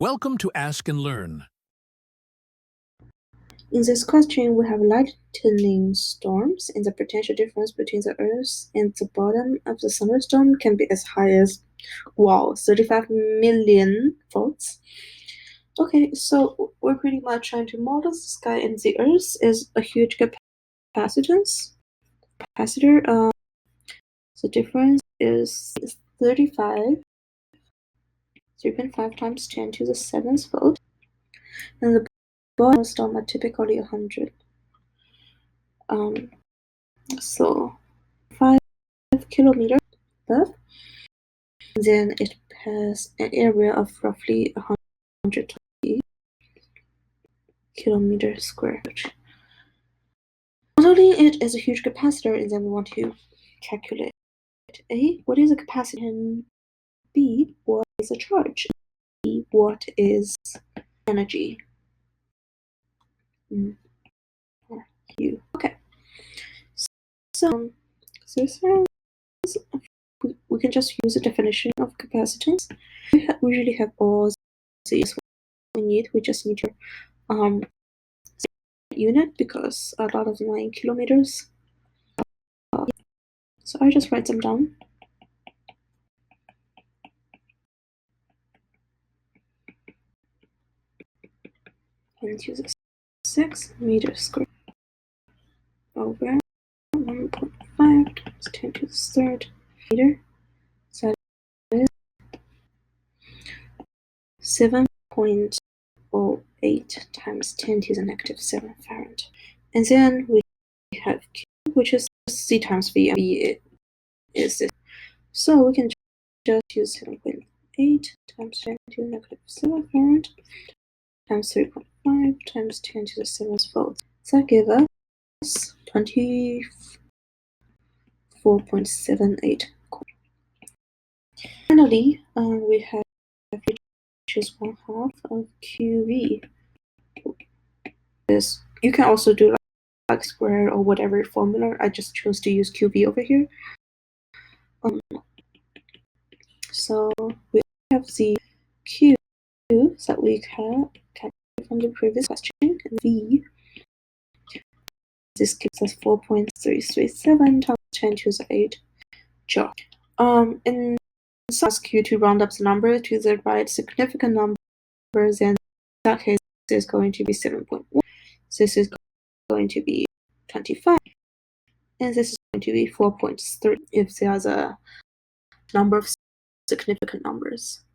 Welcome to Ask and Learn. In this question, we have lightning storms, and the potential difference between the Earth and the bottom of the thunderstorm can be as high as, wow, 35 million volts. Okay, so we're pretty much trying to model the sky and the Earth as a huge capacitance. Capacitor, the difference is 3.5 times 10 to the 7th volt, and the bottom storm are typically 100. So 5 kilometers above, then it has an area of roughly 120 kilometers square. Modeling it as a huge capacitor, and then we want to calculate A, what is a capacitance, and B, what is a charge, C, what is energy. U. Okay. So this is, we can just use the definition of capacitance. We usually have all the we need. We just need your unit because a lot of them are in kilometers. So I just write them down. And use 6 meters squared over 1.5 times 10 to the third meter. So that is 7.08 times 10 to the negative 7 farad. And then we have Q, which is C times V, and V is this. So we can just use 7.8 times 10 to the negative 7 farad times 3.5 times 10 to the 7th volt. So that gives us 24.78. Finally, we have to choose 1/2 of QV. You can also do like square or whatever formula. I just chose to use QV over here. So we have the Q that we calculated from the previous question, and V. This gives us 4.337 times 10 to the 8 joule. And so ask you to round up the number to the right significant number, then in that case this is going to be 7.1. This is going to be 25, and this is going to be 4.3 if there are the number of significant numbers.